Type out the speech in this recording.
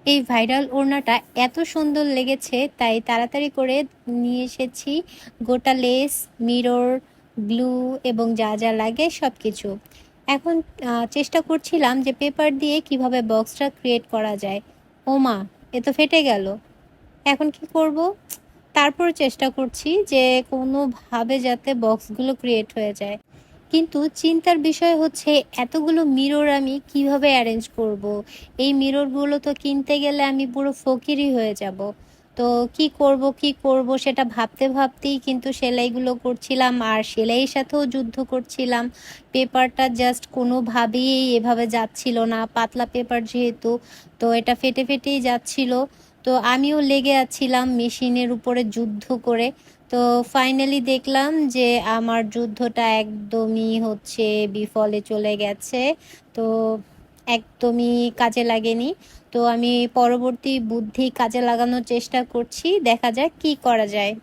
এই ভাইরাল ওড়নাটা এত সুন্দর লেগেছে, তাই তাড়াতাড়ি করে নিয়ে এসেছি গোটা লেস, মিরর, গ্লু এবং যা যা লাগে সব কিছু। এখন চেষ্টা করছিলাম যে পেপার দিয়ে কিভাবে বক্সটা ক্রিয়েট করা যায়। ও মা, এ তো ফেটে গেল! এখন কি করব? তারপর চেষ্টা করছি যে কোনোভাবে যাতে বক্সগুলো ক্রিয়েট হয়ে যায়। কিন্তু চিন্তার বিষয় হচ্ছে এতগুলো মিরর আমি কিভাবে অ্যারেঞ্জ করব। এই মিররগুলো তো কিনতে গেলে আমি পুরো ফকিরই হয়ে যাব। তো কি করব সেটা ভাবতে ভাবতেই কিন্তু সেলাইগুলো করছিলাম, আর সেলাইয়ের সাথেও যুদ্ধ করছিলাম। পেপারটা জাস্ট কোনোভাবেই এভাবে যাচ্ছিল না, পাতলা পেপার যেহেতু, তো এটা ফেটে ফেটেই যাচ্ছিল। তো আমিও লেগে আছিলাম মেশিনের উপরে যুদ্ধ করে। তো ফাইনালি দেখলাম যে আমার যুদ্ধটা একদমই বিফলে চলে গেছে। তো একদমই কাজে লাগেনি। তো আমি পরবর্তী বুদ্ধি কাজে লাগানোর চেষ্টা করছি, দেখা যাক কি করা যায়।